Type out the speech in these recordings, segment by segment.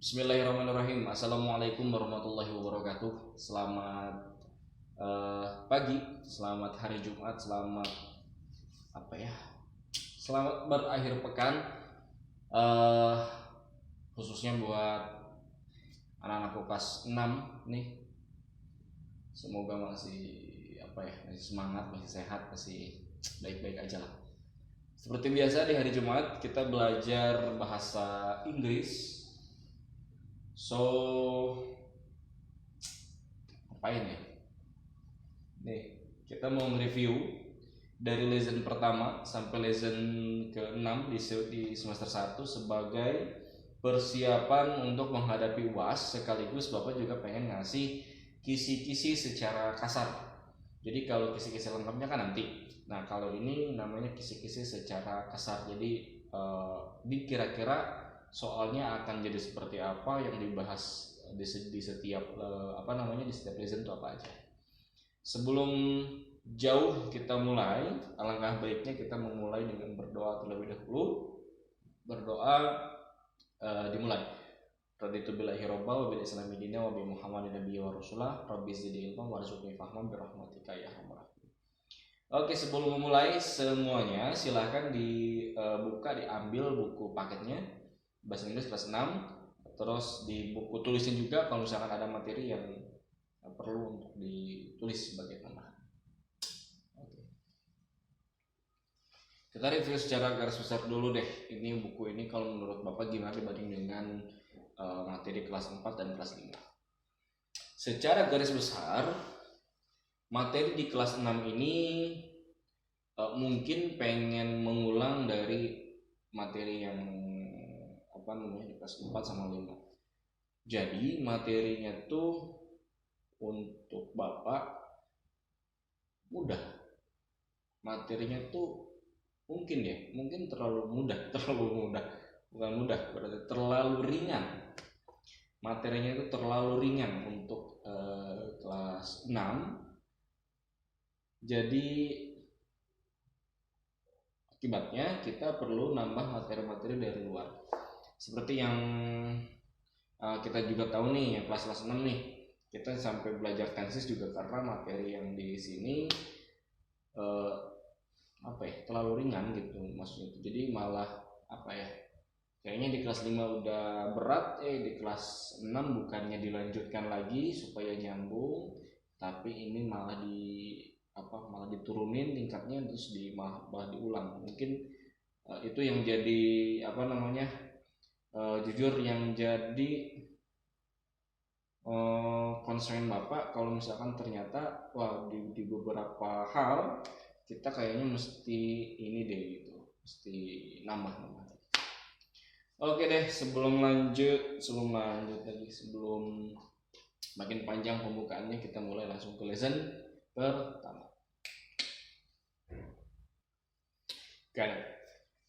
Bismillahirrahmanirrahim. Assalamualaikum warahmatullahi wabarakatuh. Selamat pagi, selamat hari Jumat, selamat apa ya? Selamat berakhir pekan. Eh, Khususnya buat anak-anakku kelas 6 nih. Semoga masih masih semangat, masih sehat, masih baik-baik aja lah. Seperti biasa di hari Jumat kita belajar bahasa Inggris. So, apain ya? Nih, kita mau nge-review dari lesson pertama sampai lesson ke-6 di semester 1 sebagai persiapan untuk menghadapi UAS, sekaligus Bapak juga pengen ngasih kisi-kisi secara kasar. Jadi kalau kisi-kisi lengkapnya kan nanti. Nah, kalau ini namanya kisi-kisi secara kasar. Jadi kira-kira soalnya akan jadi seperti apa yang dibahas di setiap di setiap lesson itu apa aja. Sebelum jauh kita mulai, alangkah baiknya kita memulai dengan berdoa terlebih dahulu. Berdoa dimulai. Raditu billahi robba wa bil islami dina wa bi muhammadin nabiyyi wa rasulah rabbi zidni ilman warzuqni fahman bi rahmatika ya arhamar rahimin. Oke, sebelum memulai semuanya silahkan dibuka, diambil buku paketnya bahasa Inggris kelas 6, terus di buku tulisnya juga kalau misalkan ada materi yang perlu untuk ditulis sebagai tambahan. Oke. Kita review secara garis besar dulu deh. Ini buku ini kalau menurut Bapak gimana dibanding dengan materi kelas 4 dan kelas 5? Secara garis besar, materi di kelas 6 ini mungkin pengen mengulang dari materi yang di kelas 4 sama 5. Jadi materinya tuh untuk Bapak mudah. Materinya tuh mungkin terlalu mudah. Bukan mudah, berarti terlalu ringan. Materinya itu terlalu ringan untuk kelas 6. Jadi akibatnya kita perlu nambah materi-materi dari luar. Seperti yang kita juga tahu nih, yang kelas 6 nih, kita sampai belajar tenses juga karena materi yang di sini terlalu ringan gitu maksudnya. Jadi malah kayaknya di kelas 5 udah berat, di kelas 6 bukannya dilanjutkan lagi supaya nyambung, tapi ini malah diturunin tingkatnya, terus malah diulang. Mungkin itu yang jadi jujur yang jadi concern Bapak kalau misalkan ternyata di beberapa hal kita kayaknya mesti ini deh gitu, mesti nambah. Oke deh, sebelum makin panjang pembukaannya, kita mulai langsung ke lesson pertama.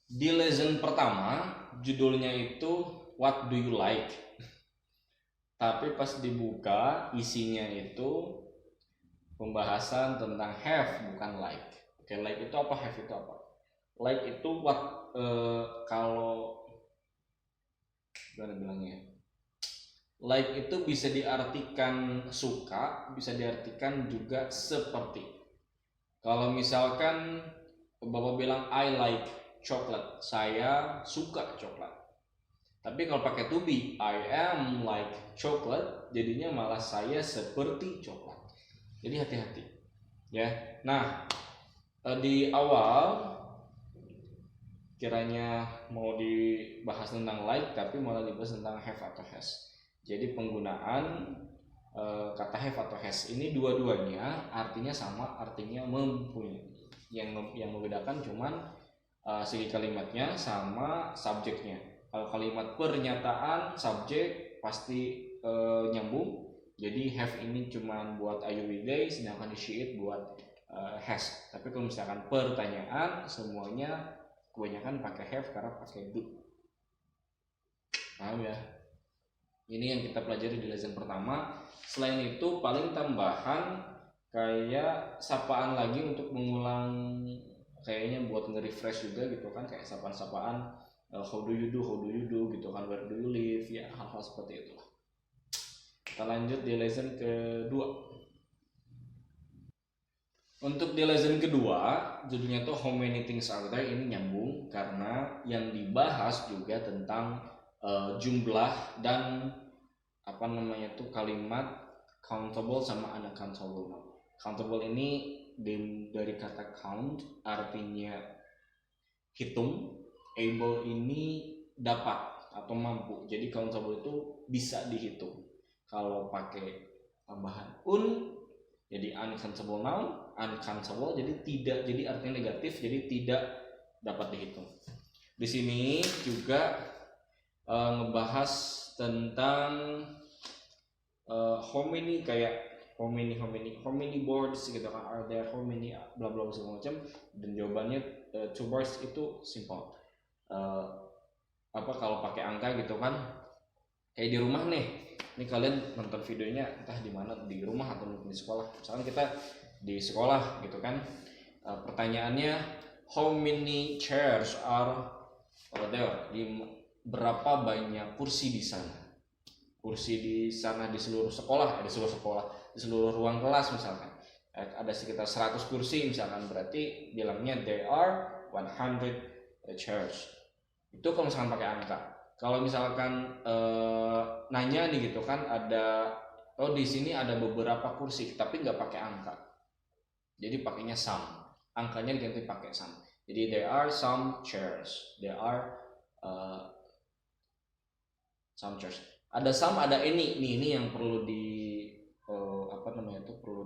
Di lesson pertama judulnya itu What do you like? Tapi pas dibuka isinya itu pembahasan tentang have, bukan like. Oke, like itu apa, have itu apa? Like itu kalau gimana bilangnya? Like itu bisa diartikan suka, bisa diartikan juga seperti. Kalau misalkan Bapak bilang I like chocolate, saya suka coklat. Tapi kalau pakai to be, I am like chocolate, jadinya malah saya seperti coklat. Jadi hati-hati ya. Nah, di awal kiranya mau dibahas tentang like, tapi malah dibahas tentang have atau has. Jadi penggunaan kata have atau has ini dua-duanya artinya sama, artinya mempunyai. Yang membedakan cuman segi kalimatnya sama subjeknya. Kalau kalimat pernyataan subjek pasti nyambung. Jadi have ini cuman buat I you we they, sedangkan she it buat has. Tapi kalau misalkan pertanyaan semuanya kebanyakan pakai have karena pakai do. Paham ya? Ini yang kita pelajari di lesson pertama. Selain itu paling tambahan kayak sapaan lagi untuk mengulang, kayaknya buat nge-refresh juga gitu kan, kayak sapaan-sapaan how do you do gitu kan, where do you live, ya hal-hal seperti itu. Kita lanjut di lesson kedua. Untuk di lesson kedua, judulnya tuh How Many Things Are There. Ini nyambung karena yang dibahas juga tentang jumlah dan kalimat countable sama unaccountable. Countable ini dari kata count, artinya hitung. Able ini dapat atau mampu. Jadi countable itu bisa dihitung. Kalau pakai tambahan jadi uncountable noun, uncountable jadi tidak, jadi artinya negatif, jadi tidak dapat dihitung. Di sini juga ngebahas tentang how many boards gitu kan, are there, how many bla bla segala macam, dan jawabannya two boards itu simple. Kalau pakai angka gitu kan, kayak di rumah nih. Ini kalian nonton videonya entah di mana, di rumah atau mungkin di sekolah. Misalkan kita di sekolah gitu kan, pertanyaannya how many chairs are there? Berapa banyak kursi di sana? Kursi di sana di seluruh sekolah, di seluruh ruang kelas misalkan. Ada sekitar 100 kursi misalkan, berarti bilangnya there are 100 chairs. Itu kalau misalkan pakai angka. Kalau misalkan nanya nih gitu kan, ada di sini ada beberapa kursi tapi nggak pakai angka, jadi pakainya sum, angkanya diganti pakai sum. Jadi there are some chairs, there are some chairs. Ada sum, ada ini yang perlu di perlu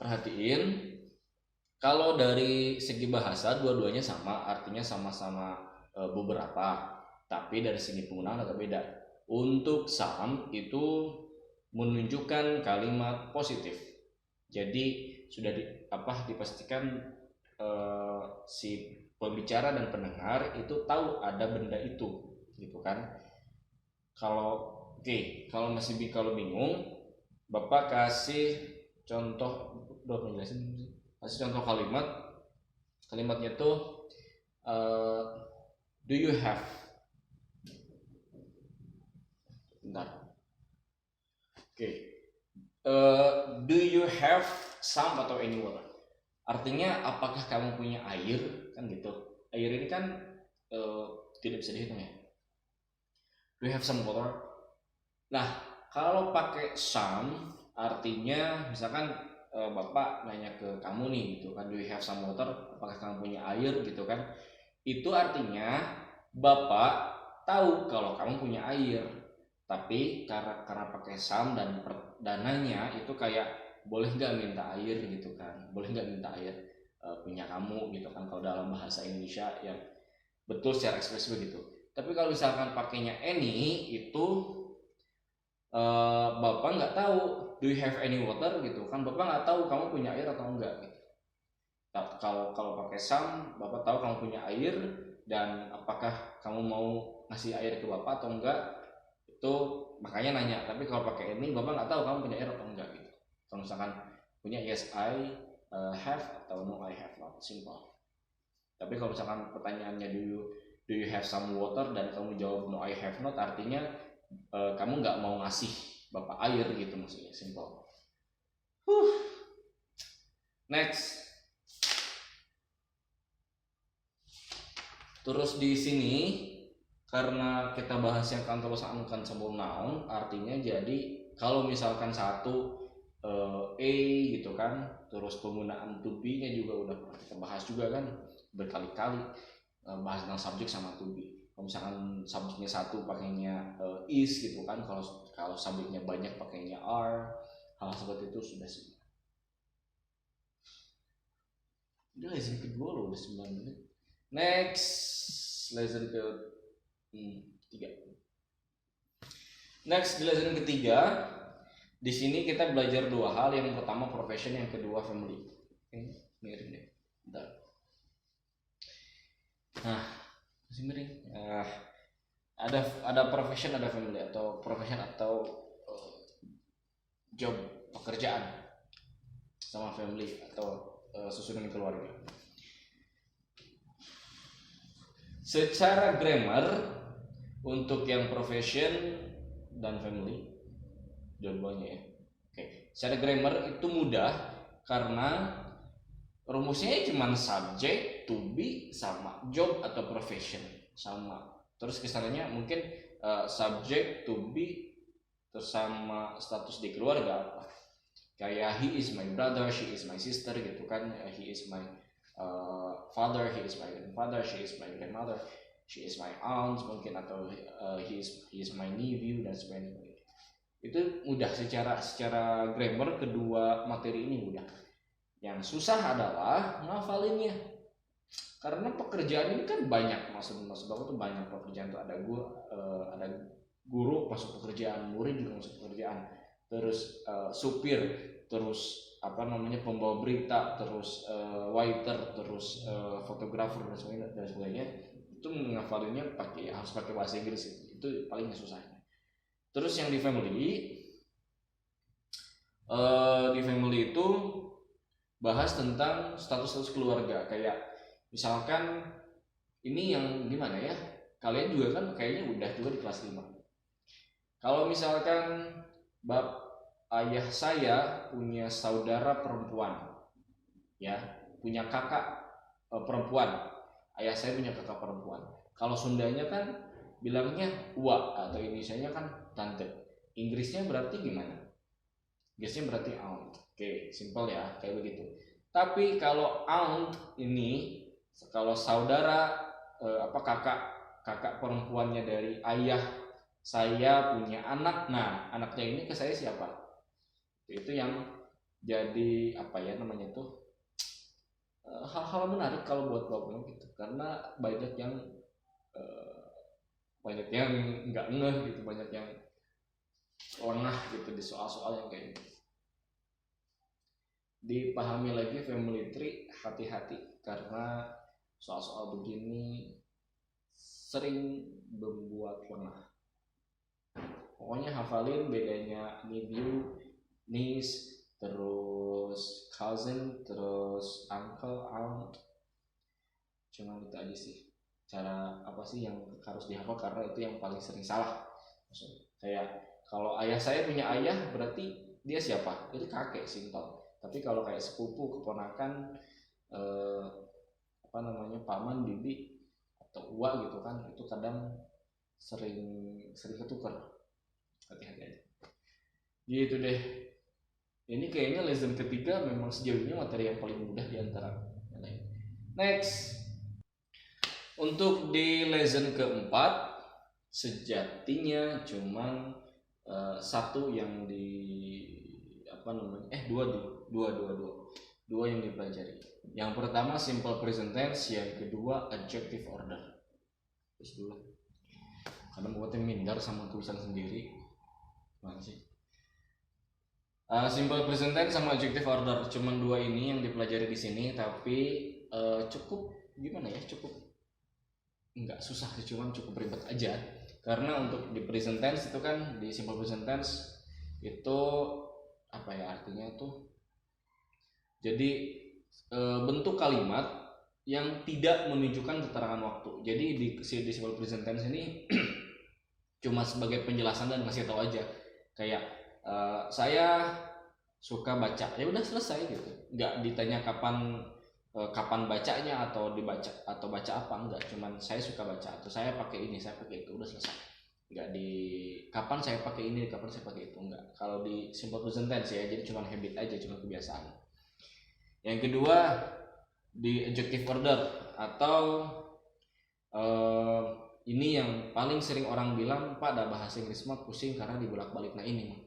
perhatiin. Kalau dari segi bahasa dua-duanya sama, artinya sama-sama beberapa, tapi dari segi penggunaan agak beda. Untuk some itu menunjukkan kalimat positif. Jadi sudah dipastikan si pembicara dan pendengar itu tahu ada benda itu, gitu kan. Kalau masih bingung, Bapak kasih contoh, kasih contoh kalimatnya tuh do you have, do you have some atau any water, artinya apakah kamu punya air, kan gitu. Air ini kan tidak bisa dihitung ya. Do you have some water? Nah, kalau pakai some artinya misalkan Bapak nanya ke kamu nih gitu kan, do you have some water, apakah kamu punya air gitu kan. Itu artinya Bapak tahu kalau kamu punya air, tapi karena pakai some dan dananya itu kayak boleh nggak minta air gitu kan, boleh nggak minta air punya kamu gitu kan, kalau dalam bahasa Indonesia yang betul secara ekspresif begitu. Tapi kalau misalkan pakainya any itu Bapak nggak tahu do you have any water gitu kan, Bapak nggak tahu kamu punya air atau enggak gitu. Kalau pakai some, Bapak tahu kamu punya air dan apakah kamu mau ngasih air ke Bapak atau enggak, itu makanya nanya. Tapi kalau pakai ini, Bapak nggak tahu kamu punya air atau enggak gitu. Kalau misalkan punya yes I have atau no I have not, simple. Tapi kalau misalkan pertanyaannya do you have some water dan kamu jawab no I have not, artinya kamu nggak mau ngasih Bapak air gitu, maksudnya simple. Next. Terus di sini karena kita bahas yang countable sama uncountable noun, artinya jadi kalau misalkan satu gitu kan, terus penggunaan to be nya juga udah pernah kita bahas juga kan berkali-kali, bahas tentang subjek sama to be. Kalau misalkan subjeknya satu pakainya is gitu kan, kalau subjeknya banyak pakainya are, hal seperti itu sudah sih. Udah lesson kedua loh, udah 9 menit. Next, lesson ketiga. Next, di lesson ketiga, di sini kita belajar dua hal. Yang pertama profession, yang kedua family. Miring deh. Bentar. Nah, masih miring. Ada profession, ada family, atau profession atau job, pekerjaan, sama family atau susunan keluarga. Secara grammar untuk yang profession dan family dua-duanya ya. Oke, secara grammar itu mudah karena rumusnya cuma subject, to be, sama job atau profession sama. Terus kesannya mungkin subject, to be, terus sama status di keluarga apa. Kayak he is my brother, she is my sister gitu kan. He is my father, he is my grandfather, she is my grandmother, she is my aunt mungkin, atau he is my nephew dan sebagainya. Itu mudah secara grammar, kedua materi ini mudah. Yang susah adalah ngafalinnya, karena pekerjaan ini kan banyak, maksud aku tuh banyak pekerjaan tuh, ada guru masuk pekerjaan, murid juga masuk pekerjaan, terus supir, terus pembawa berita, terus waiter, terus fotografer dan sebagainya. Itu mengafalinnya harus pakai bahasa Inggris, itu paling susah. Terus yang di family itu bahas tentang status keluarga. Kayak misalkan ini yang gimana ya, kalian juga kan kayaknya udah juga di kelas 5. Kalau misalkan ayah saya punya saudara perempuan, ya, punya kakak perempuan, ayah saya punya kakak perempuan. Kalau Sundanya kan bilangnya uwa, atau Indonesianya kan tante. Inggrisnya berarti gimana? Inggrisnya berarti aunt. Oke, simple ya, kayak begitu. Tapi kalau aunt ini, kalau saudara kakak perempuannya dari ayah saya punya anak, nah anaknya ini ke saya siapa? Itu yang jadi hal-hal menarik kalau buat bapak gitu, karena banyak yang nggak ngeh gitu, banyak yang lengah gitu di soal-soal yang kayak gitu. Dipahami lagi family tree, hati-hati karena soal-soal begini sering membuat lengah. Pokoknya hafalin bedanya nephew, niece, terus cousin, terus uncle, aunt. Cuma itu aja sih. Cara apa sih yang harus dihafal, karena itu yang paling sering salah. Maksudnya, kayak kalau ayah saya punya ayah, berarti dia siapa? Itu kakek, simpel. Tapi kalau kayak sepupu, keponakan, paman, bibi, atau uwa gitu kan, itu kadang sering ketukar. Hati-hati aja. Gitu deh. Ini kayaknya lesson ketiga memang sejauh ini materi yang paling mudah di antara yang lain. Next. Untuk di lesson keempat, sejatinya cuman satu yang dua yang dipelajari. Yang pertama simple present tense, yang kedua adjective order. Terus dulu, karena buatnya minder sama tulisan sendiri. Mana sih? Simple present tense sama adjective order, cuman dua ini yang dipelajari di sini, tapi cukup nggak susah sih, cuman cukup ribet aja. Karena untuk di present tense itu kan, di simple present tense itu artinya tuh jadi bentuk kalimat yang tidak menunjukkan keterangan waktu. Jadi di simple present tense ini cuma sebagai penjelasan dan ngasih tahu aja, kayak saya suka baca, ya udah selesai gitu. Nggak ditanya kapan bacanya, atau dibaca atau baca apa, enggak. Cuman saya suka baca, atau saya pakai ini, saya pakai itu, udah selesai. Enggak di kapan saya pakai ini, kapan saya pakai itu, enggak. Kalau di simple present tense ya, jadi cuman habit aja, cuma kebiasaan. Yang kedua di adjective order, atau ini yang paling sering orang bilang, Pak, ada bahasa Inggris mah pusing karena dibolak-balik. Nah ini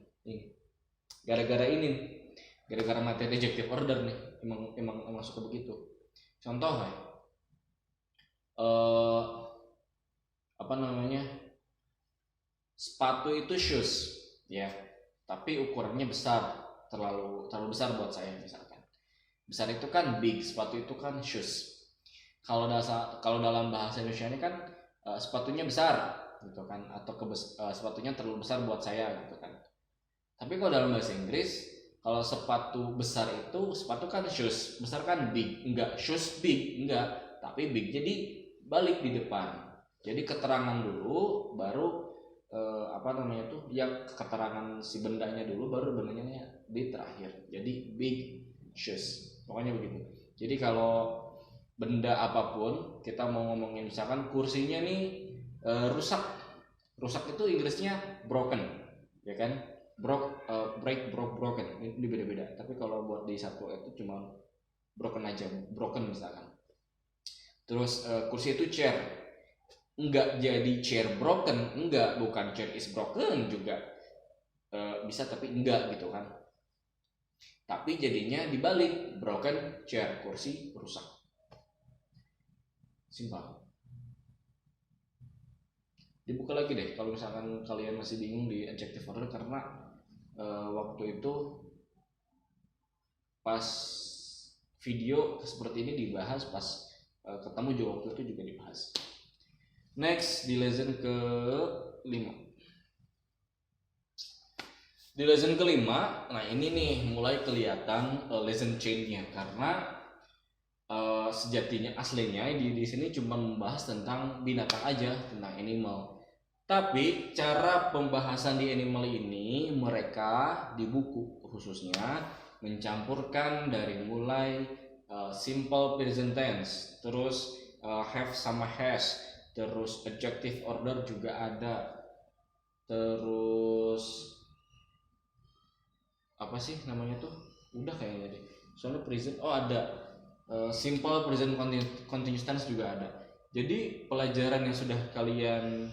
gara-gara materi adjective order nih, emang suka begitu. Contoh sepatu itu shoes ya, tapi ukurannya besar, terlalu besar buat saya. Misalkan besar itu kan big, sepatu itu kan shoes. Kalau dalam bahasa Indonesia ini kan sepatunya besar gitu kan, atau sepatunya terlalu besar buat saya gitu kan. Tapi kalau dalam bahasa Inggris, kalau sepatu besar itu, sepatu kan shoes, besar kan big, enggak shoes big, enggak, tapi big. Jadi balik di depan. Jadi keterangan dulu, baru yang keterangan si bendanya dulu, baru bendanya di terakhir. Jadi big shoes, pokoknya begitu. Jadi kalau benda apapun kita mau ngomongin, misalkan kursinya nih rusak itu Inggrisnya broken, ya kan? Broken, ini beda-beda. Tapi kalau buat di satu itu cuma broken aja, broken misalkan. Terus kursi itu chair, enggak jadi chair broken, enggak, bukan chair is broken juga bisa, tapi enggak gitu kan. Tapi jadinya dibalik, broken chair, kursi rusak. Simpel. Dibuka lagi deh kalau misalkan kalian masih bingung di adjective order, karena waktu itu pas video seperti ini dibahas, pas ketemu juga waktu itu juga dibahas. Next, di lesson ke-5. Di lesson ke-5, nah ini nih mulai kelihatan lesson chain-nya, karena sejatinya aslinya di sini cuma membahas tentang binatang aja, tentang animal. Tapi cara pembahasan di animal ini, mereka di buku khususnya mencampurkan dari mulai simple present tense, terus have sama has, terus adjective order juga ada, terus apa sih namanya tuh, udah kayaknya deh, soalnya present ada simple present continuous tense juga ada. Jadi pelajaran yang sudah kalian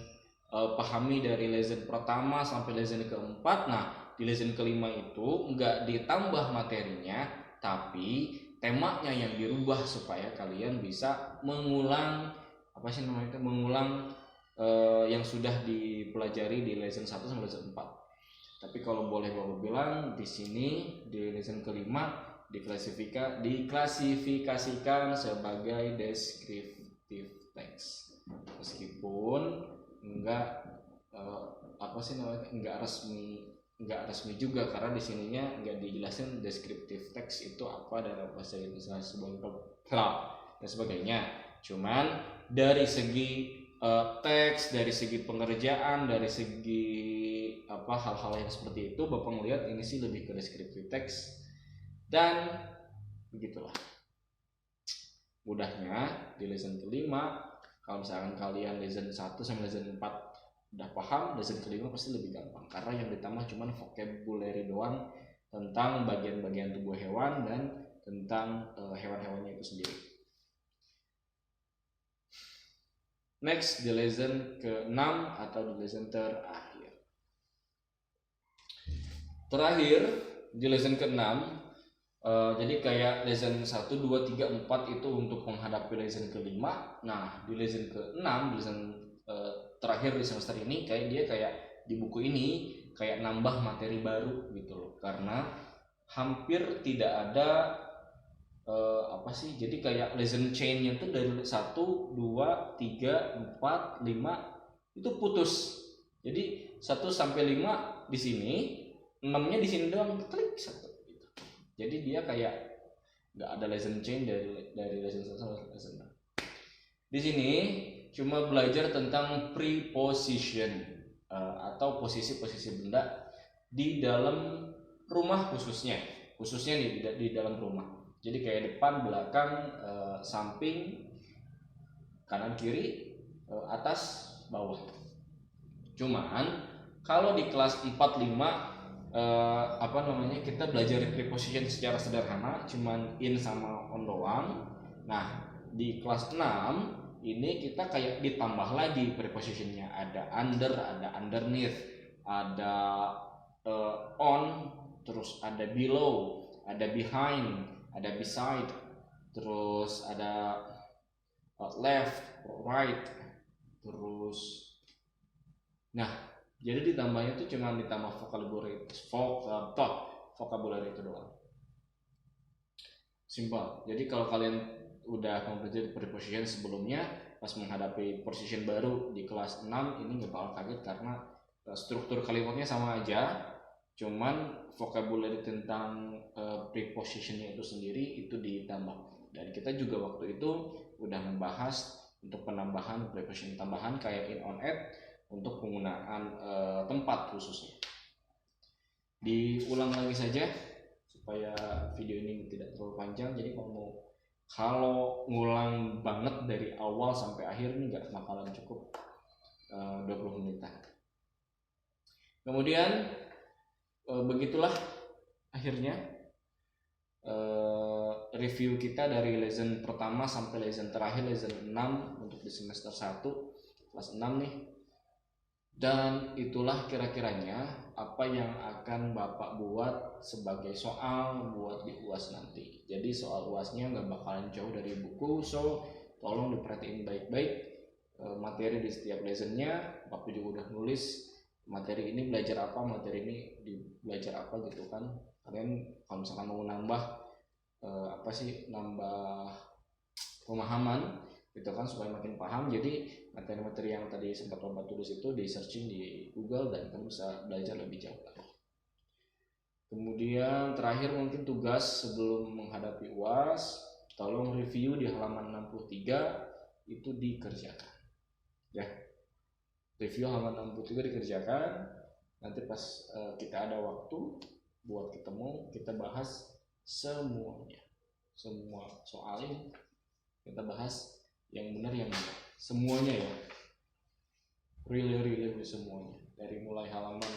pahami dari lesson pertama sampai lesson ke-4, nah di lesson ke-5 itu nggak ditambah materinya, tapi temanya yang dirubah supaya kalian bisa mengulang yang sudah dipelajari di lesson 1 sampai lesson 4. Tapi kalau boleh Bapak bilang, di sini di lesson ke-5 diklasifikasikan sebagai descriptive text, meskipun enggak enggak resmi juga, karena di sininya enggak dijelasin descriptive text itu apa dalam bahasa Indonesia dan sebagainya. Cuman dari segi teks, dari segi pengerjaan, dari segi hal-hal yang seperti itu, Bapak ngelihat ini sih lebih ke descriptive text. Dan begitulah mudahnya di lesson ke-5. Kalau misalkan kalian lesson 1 sampai lesson 4 udah paham, lesson ke-5 pasti lebih gampang, karena yang ditambah cuma vocabulary doang tentang bagian-bagian tubuh hewan dan tentang hewan-hewannya itu sendiri. Next, di lesson ke-6 atau di lesson terakhir di lesson ke-6. Jadi kayak lesson 1, 2, 3, 4 itu untuk menghadapi lesson ke-5. Nah di lesson ke-6, lesson terakhir di semester ini, kayak di buku ini kayak nambah materi baru gitu loh, karena hampir tidak ada jadi kayak lesson chain-nya tuh dari 1, 2, 3, 4, 5 itu putus. Jadi 1 sampai 5 di sini, 6-nya di sini doang, klik 1 gitu. Jadi dia kayak nggak ada lesson chain dari lesson 1 sampai lesson 6. Di sini cuma belajar tentang preposition atau posisi-posisi benda di dalam rumah, khususnya nih di dalam rumah. Jadi kayak depan, belakang, samping, kanan, kiri, atas, bawah. Cuman kalau di kelas 4-5 kita belajar preposition secara sederhana, cuman in sama on doang. Nah di kelas 6 ini kita kayak ditambah lagi prepositionnya, ada under, ada underneath, ada on, terus ada below, ada behind, ada beside, terus ada left, right, terus jadi ditambahnya itu cuma ditambah vocabulary itu doang. Simple. Jadi kalau kalian udah mempelajari preposition sebelumnya, pas menghadapi position baru di kelas 6 ini nggak bakal kaget, karena struktur kalimatnya sama aja, cuman vocabulary tentang prepositionnya itu sendiri itu ditambah. Dan kita juga waktu itu udah membahas untuk penambahan preparation tambahan kayak in on add untuk penggunaan tempat khususnya. Diulang lagi saja supaya video ini tidak terlalu panjang. Jadi kalau ngulang banget dari awal sampai akhir ini nggak bakalan cukup 20 menitan. Kemudian begitulah akhirnya review kita dari lesson pertama sampai lesson terakhir, lesson 6 untuk di semester 1 kelas 6 nih. Dan itulah kira-kiranya apa yang akan Bapak buat sebagai soal buat di UAS nanti. Jadi soal UASnya nggak bakalan jauh dari buku, so tolong diperhatiin baik-baik materi di setiap lessonnya. Bapak juga udah nulis materi ini belajar apa, materi ini belajar apa gitu kan. Kalian kalau misalkan mau nambah nambah pemahaman gitu kan supaya makin paham, jadi materi-materi yang tadi sempat Bapak tulis itu di searching di Google dan kamu bisa belajar lebih jauh lagi. Kemudian terakhir mungkin tugas sebelum menghadapi UAS, tolong review di halaman 63 itu dikerjakan ya. Review halaman 63 dikerjakan, nanti pas kita ada waktu buat ketemu, kita bahas semuanya, semua soalnya kita bahas yang benar yang benar semuanya ya, really semuanya dari mulai halaman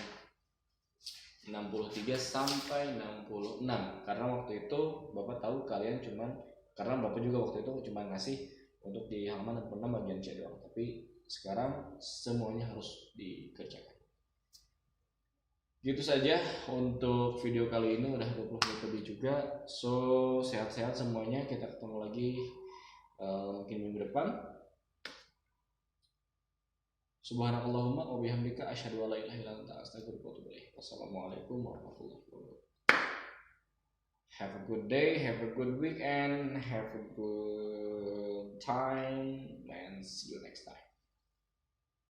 63 sampai 66. Karena waktu itu Bapak tahu kalian karena Bapak juga waktu itu cuma ngasih untuk di halaman 66 bagian C doang, tapi sekarang semuanya harus dikerjakan. Gitu saja untuk video kali ini, udah 20 menit lebih juga. So sehat-sehat semuanya, kita ketemu lagi mungkin minggu depan. Subhanakallahumma wa bihamdika asyhadu an la ilaha illa anta astaghfiruka wa atubu ilaik. Wassalamualaikum warahmatullahi wabarakatuh. Have a good day, have a good weekend, have a good time, and see you next time.